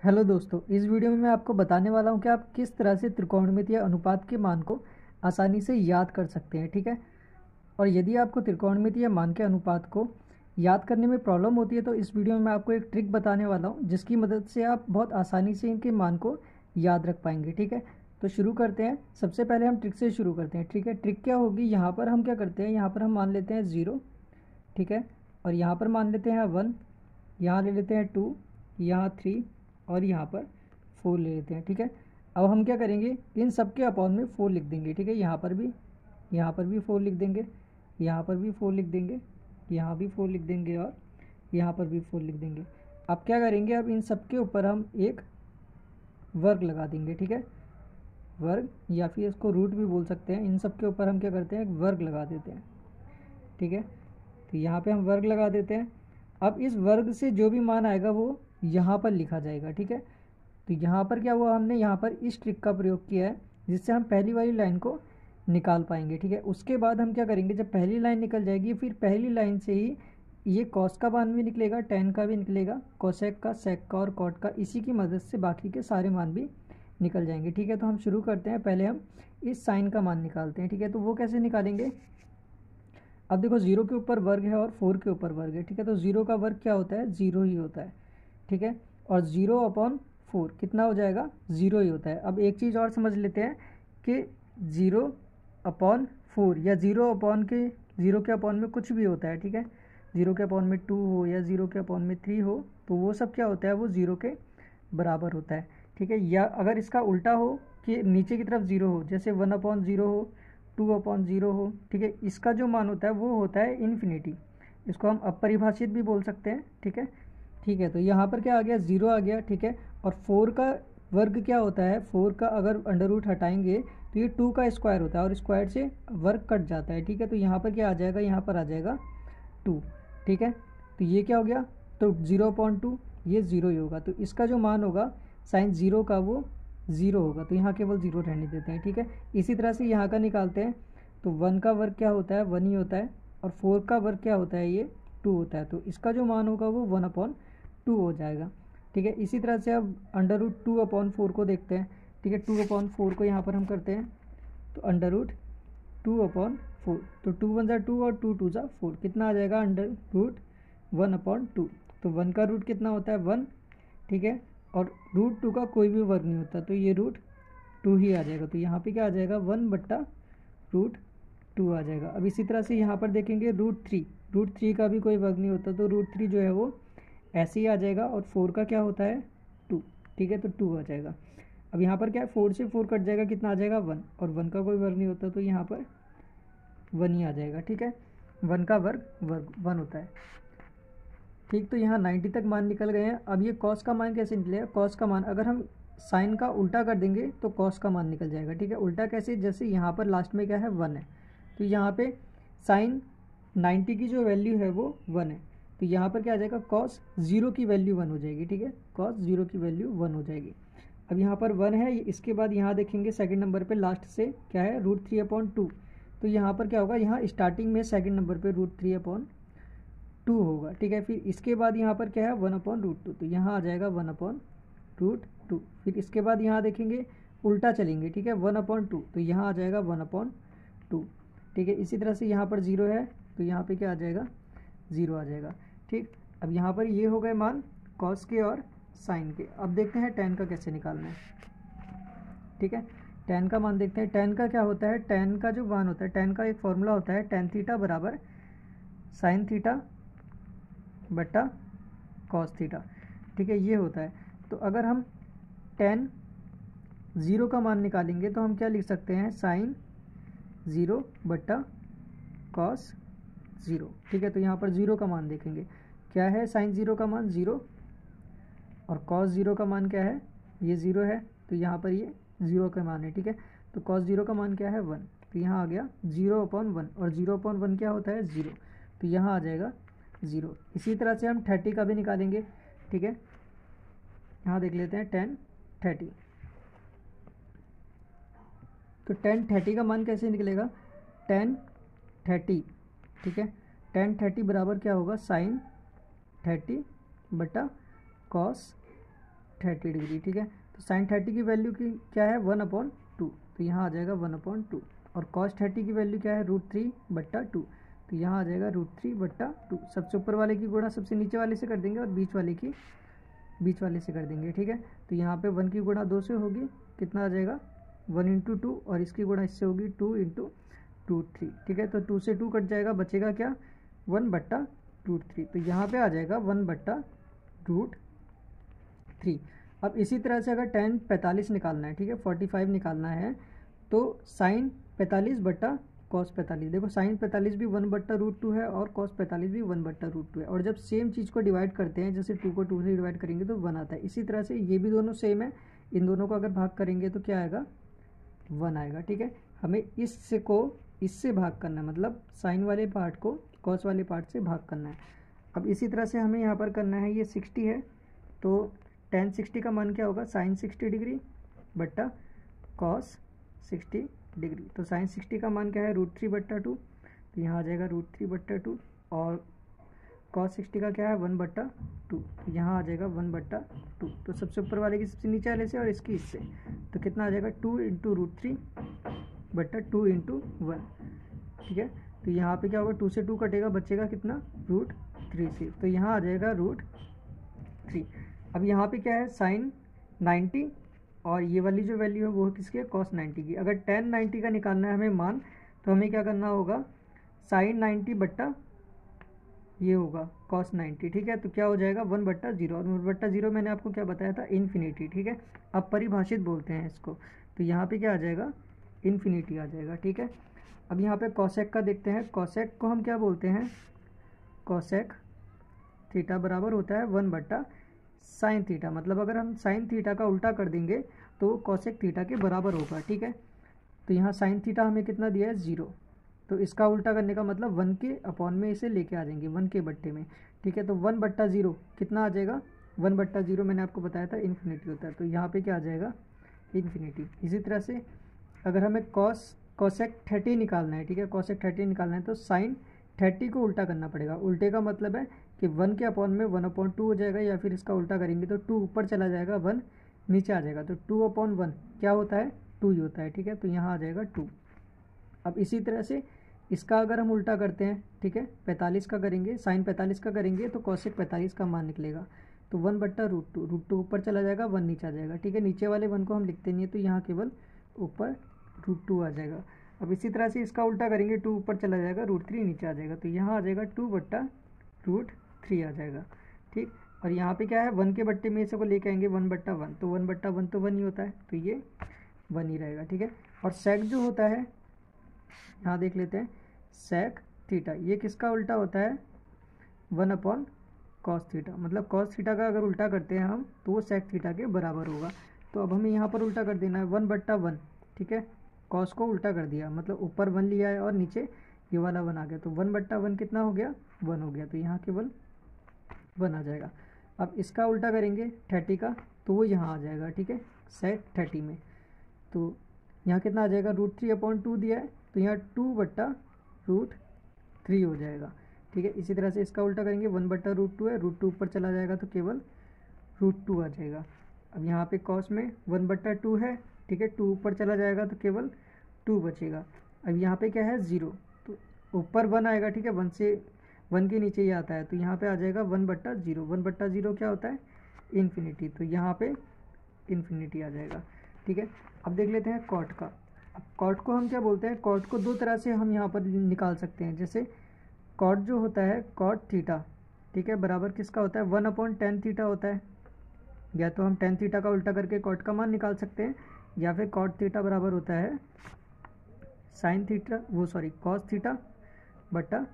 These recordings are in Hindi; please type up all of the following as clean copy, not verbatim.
हेलो दोस्तों, इस वीडियो में मैं आपको बताने वाला हूं कि आप किस तरह से त्रिकोणमितीय अनुपात के मान को आसानी से याद कर सकते हैं। ठीक है। और यदि आपको त्रिकोणमितीय मान के अनुपात को याद करने में प्रॉब्लम होती है तो इस वीडियो में मैं आपको एक ट्रिक बताने वाला हूं जिसकी मदद से आप बहुत आसानी से इनके मान को याद रख पाएंगे। ठीक है। तो शुरू करते हैं। सबसे पहले हम ट्रिक से शुरू करते हैं। ठीक है। ट्रिक क्या होगी, यहाँ पर हम क्या करते हैं, यहाँ पर हम मान लेते हैं 0। ठीक है। और यहाँ पर मान लेते हैं 1, यहाँ ले लेते हैं 2, यहाँ 3 और यहाँ पर 4 ले लेते हैं। ठीक है। अब हम क्या करेंगे, इन सब के अपॉन में 4 लिख देंगे। ठीक है। यहाँ पर भी 4 लिख देंगे, यहाँ पर भी 4 लिख देंगे, यहाँ भी 4 लिख देंगे और यहाँ पर भी 4 लिख देंगे। अब क्या करेंगे, अब इन सब के ऊपर हम एक वर्ग लगा देंगे। ठीक है। वर्ग या फिर इसको रूट भी बोल सकते हैं। इन सब के ऊपर हम क्या करते हैं, एक वर्ग लगा देते हैं। ठीक है। तो यहाँ पे हम वर्ग लगा देते हैं। अब इस वर्ग से जो भी मान आएगा वो यहाँ पर लिखा जाएगा। ठीक है। तो यहाँ पर क्या हुआ, हमने यहाँ पर इस ट्रिक का प्रयोग किया है जिससे हम पहली वाली लाइन को निकाल पाएंगे। ठीक है। उसके बाद हम क्या करेंगे, जब पहली लाइन निकल जाएगी फिर पहली लाइन से ही ये कॉस का मान भी निकलेगा, टेन का भी निकलेगा, कोसेक का, सेक का और कॉट का। इसी की मदद से बाकी के सारे मान भी निकल जाएंगे। ठीक है। तो हम शुरू करते हैं। पहले हम इस साइन का मान निकालते हैं। ठीक है। तो वो कैसे निकालेंगे, अब देखो 0 के ऊपर वर्ग है और 4 के ऊपर वर्ग है। ठीक है। तो 0 का वर्ग क्या होता है, 0 ही होता है। ठीक है। और 0/4 कितना हो जाएगा, 0 ही होता है। अब एक चीज़ और समझ लेते हैं कि 0/4 या 0 के अपॉन में कुछ भी होता है। ठीक है। 0 के अपॉन में 2 हो या 0 के अपॉन में 3 हो तो वो सब क्या होता है, वो 0 के बराबर होता है। ठीक है। या अगर इसका उल्टा हो कि नीचे की तरफ 0 हो, जैसे 1/0 हो, 2/0 हो। ठीक है। इसका जो मान होता है वो होता है इन्फिनिटी। इसको हम अपरिभाषित भी बोल सकते हैं। ठीक है। ठीक है। तो यहाँ पर क्या आ गया, 0 आ गया। ठीक है। और 4 का वर्ग क्या होता है, 4 का अगर अंडर रूट हटाएंगे तो ये 2 का स्क्वायर होता है और स्क्वायर से वर्ग कट जाता है। ठीक है। तो यहाँ पर क्या आ जाएगा, यहाँ पर आ जाएगा 2। ठीक है। तो ये क्या हो गया, तो 0/2 ये 0 ही होगा। तो इसका जो मान होगा साइन 0 का वो 0 होगा। तो यहाँ केवल 0 रहने देते हैं। ठीक है। इसी तरह से यहाँ का निकालते हैं। तो 1 का वर्ग क्या होता है, 1 ही होता है। और 4 का वर्ग क्या होता है, ये 2 होता है। तो इसका जो मान होगा वो 1/2 हो जाएगा। ठीक है। इसी तरह से अब अंडर रूट 2/4 को देखते हैं। ठीक है। 2/4 को यहाँ पर हम करते हैं। तो अंडर रूट 2/4, तो 2 1 2 और 2 2 4, कितना आ जाएगा, अंडर रूट 1/2। तो 1 का रूट कितना होता है, 1। ठीक है। और रूट 2 का कोई भी वर्ग नहीं होता तो ये रूट 2 ही आ जाएगा। तो यहाँ पे क्या आ जाएगा, 1/√2 आ जाएगा। अब इसी तरह से यहाँ पर देखेंगे रूट थ्री का भी कोई वर्ग नहीं होता तो रूट 3 जो है वो ऐसे ही आ जाएगा। और 4 का क्या होता है, 2। ठीक है। तो 2 आ जाएगा। अब यहाँ पर क्या है, 4 से 4 कट जाएगा, कितना आ जाएगा, 1। और 1 का कोई वर्ग नहीं होता तो यहाँ पर 1 ही आ जाएगा। ठीक है। 1 का वर्ग 1 होता है। ठीक। तो यहाँ 90 तक मान निकल गए हैं। अब ये कॉस का मान कैसे निकलेगा, कॉस का मान अगर हम साइन का उल्टा कर देंगे तो कॉस का मान निकल जाएगा। ठीक है। उल्टा कैसे, जैसे यहाँ पर लास्ट में क्या है, 1 है। तो यहाँ पे साइन 90 की जो वैल्यू है वो 1 है। तो यहाँ पर क्या आ जाएगा, कॉस 0 की वैल्यू 1 हो जाएगी। ठीक है। कॉस 0 की वैल्यू 1 हो जाएगी। अब यहाँ पर 1 है, इसके बाद यहाँ देखेंगे सेकंड नंबर पे लास्ट से क्या है, √3/2। तो यहाँ पर क्या होगा, यहाँ स्टार्टिंग में सेकंड नंबर पे √3/2 होगा। ठीक है। फिर इसके बाद यहाँ पर क्या है, 1/√2। तो यहाँ आ जाएगा 1/√2। फिर इसके बाद यहाँ देखेंगे उल्टा चलेंगे। ठीक है। 1/2 तो यहाँ आ जाएगा 1/2। ठीक है। इसी तरह से यहाँ पर 0 है तो यहाँ पे क्या आ जाएगा, 0 आ जाएगा। ठीक। अब यहाँ पर ये हो गए मान कॉस के और साइन के। अब देखते हैं tan का कैसे निकालना है। ठीक है। tan का मान देखते हैं। tan का क्या होता है, tan का जो मान होता है, tan का एक फॉर्मूला होता है, tan थीटा बराबर साइन थीटा बटा कॉस थीटा। ठीक है। ये होता है। तो अगर हम tan 0 का मान निकालेंगे तो हम क्या लिख सकते हैं, साइन 0 बटा कॉस 0। ठीक है। तो यहाँ पर 0 का मान देखेंगे, क्या है, साइन 0 का मान 0 और कॉस 0 का मान क्या है, ये 0 है। तो यहाँ पर ये 0 का मान है। ठीक है। तो कॉस 0 का मान क्या है, 1। तो यहाँ आ गया 0/1 और 0/1 क्या होता है, 0। तो यहाँ आ जाएगा 0। इसी तरह से हम 30 का भी निकालेंगे। ठीक है। यहाँ देख लेते हैं tan 30। तो tan 30 का मान कैसे निकलेगा, tan 30। ठीक है। tan 30 बराबर क्या होगा, साइन 30 बटा कॉस 30 डिग्री, ठीक है। तो साइन 30 की वैल्यू की क्या है 1/2, तो यहाँ आ जाएगा 1/2। और कॉस 30 की वैल्यू क्या है √3/2, तो यहाँ आ जाएगा √3/2। सबसे ऊपर वाले की गुणा सबसे नीचे वाले से कर देंगे और बीच वाले से कर देंगे, ठीक है। तो यहाँ पे 1 की गुणा 2 से होगी, कितना आ जाएगा 1 × 2, और इसकी गुणा इससे होगी 2 × √3, ठीक है। तो 2 से 2 कट जाएगा, बचेगा क्या 1/√3, तो यहाँ पे आ जाएगा 1/√3। अब इसी तरह से अगर tan 45 निकालना है, ठीक है, 45 निकालना है, तो साइन 45/cos 45, देखो साइन 45 भी 1/√2 है और cos 45 भी 1/√2 है। और जब सेम चीज़ को डिवाइड करते हैं, जैसे 2 को 2 से डिवाइड करेंगे तो 1 आता है, इसी तरह से ये भी दोनों सेम है, इन दोनों को अगर भाग करेंगे तो क्या आएगा 1 आएगा, ठीक है। हमें इससे भाग करना है, मतलब साइन वाले पार्ट को कॉस वाले पार्ट से भाग करना है। अब इसी तरह से हमें यहाँ पर करना है, ये 60 है, तो tan 60 का मान क्या होगा साइन 60 डिग्री बट्टा कॉस 60 डिग्री। तो साइन 60 का मान क्या है √3/2, तो यहाँ आ जाएगा √3/2, और कॉस 60 का क्या है 1/2, तो यहाँ आ जाएगा 1/2। तो सबसे ऊपर वाले की सबसे नीचे वाले से और इसकी इससे, तो कितना आ जाएगा 2 × √3/2 × 1, ठीक है। तो यहाँ पे क्या होगा 2 से 2 कटेगा, बचेगा कितना √3 से, तो यहाँ आ जाएगा √3। अब यहाँ पे क्या है साइन 90, और ये वाली जो वैल्यू है वो किसकी है cos 90 की। अगर tan 90 का निकालना है हमें मान, तो हमें क्या करना होगा साइन 90 बट्टा ये होगा cos 90, ठीक है। तो क्या हो जाएगा 1/0, और 1/0 मैंने आपको क्या बताया था इन्फिनिटी, ठीक है। अब परिभाषित बोलते हैं इसको, तो यहाँ पे क्या आ जाएगा इन्फिनिटी आ जाएगा, ठीक है। अब यहाँ पे कॉसेक का देखते हैं, कॉसेक को हम क्या बोलते हैं, कॉसेक थीटा बराबर होता है 1/sin थीटा, मतलब अगर हम साइन थीटा का उल्टा कर देंगे तो कॉसेक थीटा के बराबर होगा, ठीक है। तो यहाँ साइन थीटा हमें कितना दिया है 0, तो इसका उल्टा करने का मतलब 1 के अपॉन में इसे लेके आ जाएंगे 1 के बट्टे में, ठीक है। तो 1/0 कितना आ जाएगा 1/0 मैंने आपको बताया था इन्फिनिटी होता है, तो यहाँ पे क्या आ जाएगा इन्फिनिटी। इसी तरह से अगर हमें कॉसेक 30 निकालना है, ठीक है, कॉसेक 30 निकालना है, तो साइन 30 को उल्टा करना पड़ेगा। उल्टे का मतलब है कि 1 के अपॉन में 1/2 हो जाएगा, या फिर इसका उल्टा करेंगे तो 2 ऊपर चला जाएगा 1 नीचे आ जाएगा, तो 2/1 क्या होता है 2 ही होता है, ठीक है। तो यहाँ आ जाएगा 2। अब इसी तरह से इसका अगर हम उल्टा करते हैं, ठीक है, 45 का करेंगे, साइन 45 का करेंगे तो कॉसेक 45 का मान निकलेगा, तो 1/√2, √2 ऊपर चला जाएगा 1 नीचे आ जाएगा, ठीक है। नीचे वाले 1 को हम लिखते नहीं है, तो यहाँ केवल ऊपर √2 आ जाएगा। अब इसी तरह से इसका उल्टा करेंगे, 2 ऊपर चला जाएगा, √3 नीचे आ जाएगा, तो यहाँ आ जाएगा 2/√3 आ जाएगा, ठीक। और यहाँ पे क्या है 1 के बट्टे में इसे को लेके आएंगे 1/1, तो 1/1 तो 1 ही होता है, तो ये 1 ही रहेगा, ठीक है। और सेक जो होता है, यहाँ देख लेते हैं, सेक थीटा ये किसका उल्टा होता है 1/cos थीटा, मतलब cos थीटा का अगर उल्टा करते हैं हम तो वो सेक थीटा के बराबर होगा। तो अब हमें यहाँ पर उल्टा कर देना है 1/1, ठीक है, cos को उल्टा कर दिया, मतलब ऊपर 1 लिया है और नीचे ये वाला 1 आ गया, तो 1/1 कितना हो गया 1 हो गया, तो यहाँ केवल 1 आ जाएगा। अब इसका उल्टा करेंगे 30 का, तो वो यहाँ आ जाएगा, ठीक है, सेक 30 में, तो यहाँ कितना आ जाएगा √3/2 दिया है, तो यहाँ 2/√3 हो जाएगा, ठीक है। इसी तरह से इसका उल्टा करेंगे 1/√2 है, √2 ऊपर चला जाएगा तो केवल √2 आ जाएगा। अब यहाँ पे कॉस में 1/2 है, ठीक है, 2 ऊपर चला जाएगा तो केवल 2 बचेगा। अब यहाँ पे क्या है 0, तो ऊपर 1 आएगा, ठीक है, 1 से 1 के नीचे ही आता है, तो यहाँ पे आ जाएगा 1/0, 1/0 क्या होता है इन्फिनिटी, तो यहाँ पे इन्फिनिटी आ जाएगा, ठीक है। अब देख लेते हैं कॉट का। अब कॉट को हम क्या बोलते हैं, कॉट को दो तरह से हम यहाँ पर निकाल सकते हैं, जैसे कॉट जो होता है कॉट थीटा, ठीक है, बराबर किसका होता है 1/tan थीटा होता है, या तो हम tan थीटा का उल्टा करके कॉट का मान निकाल सकते हैं, या फिर कॉट थीटा बराबर होता है साइन थीटा कॉस थीटा बटा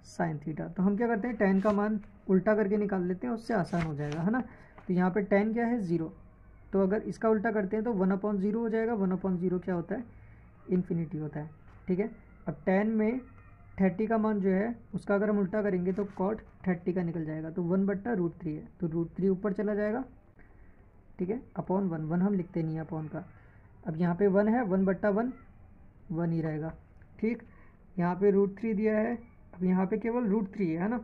साइन थीटा। तो हम क्या करते हैं tan का मान उल्टा करके निकाल लेते हैं, उससे आसान हो जाएगा, है ना। तो यहाँ पे tan क्या है 0, तो अगर इसका उल्टा करते हैं तो 1/0 हो जाएगा, 1/0 क्या होता है इन्फिनिटी होता है, ठीक है। अब tan में 30 का मान जो है उसका अगर हम उल्टा करेंगे तो cot 30 का निकल जाएगा, तो 1/√3 है, तो √3 ऊपर चला जाएगा, ठीक है, अपॉन 1 हम लिखते नहीं है अपॉन का। अब यहाँ पे 1 है, 1/1 1 ही रहेगा, ठीक। यहाँ पे √3 दिया है, अब यहाँ पे केवल √3 है ना,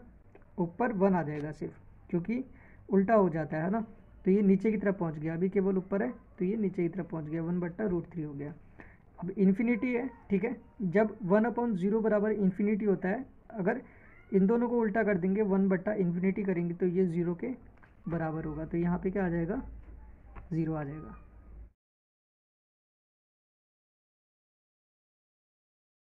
ऊपर 1 आ जाएगा सिर्फ, क्योंकि उल्टा हो जाता है ना, तो ये नीचे की तरफ पहुंच गया, अभी केवल ऊपर है तो ये नीचे की तरफ पहुंच गया, 1/√3 हो गया। अब इन्फिनिटी है, ठीक है, जब 1/0 बराबर इन्फिनिटी होता है, अगर इन दोनों को उल्टा कर देंगे 1/∞ करेंगे तो ये 0 के बराबर होगा, तो यहाँ पे क्या आ जाएगा, 0 आ जाएगा।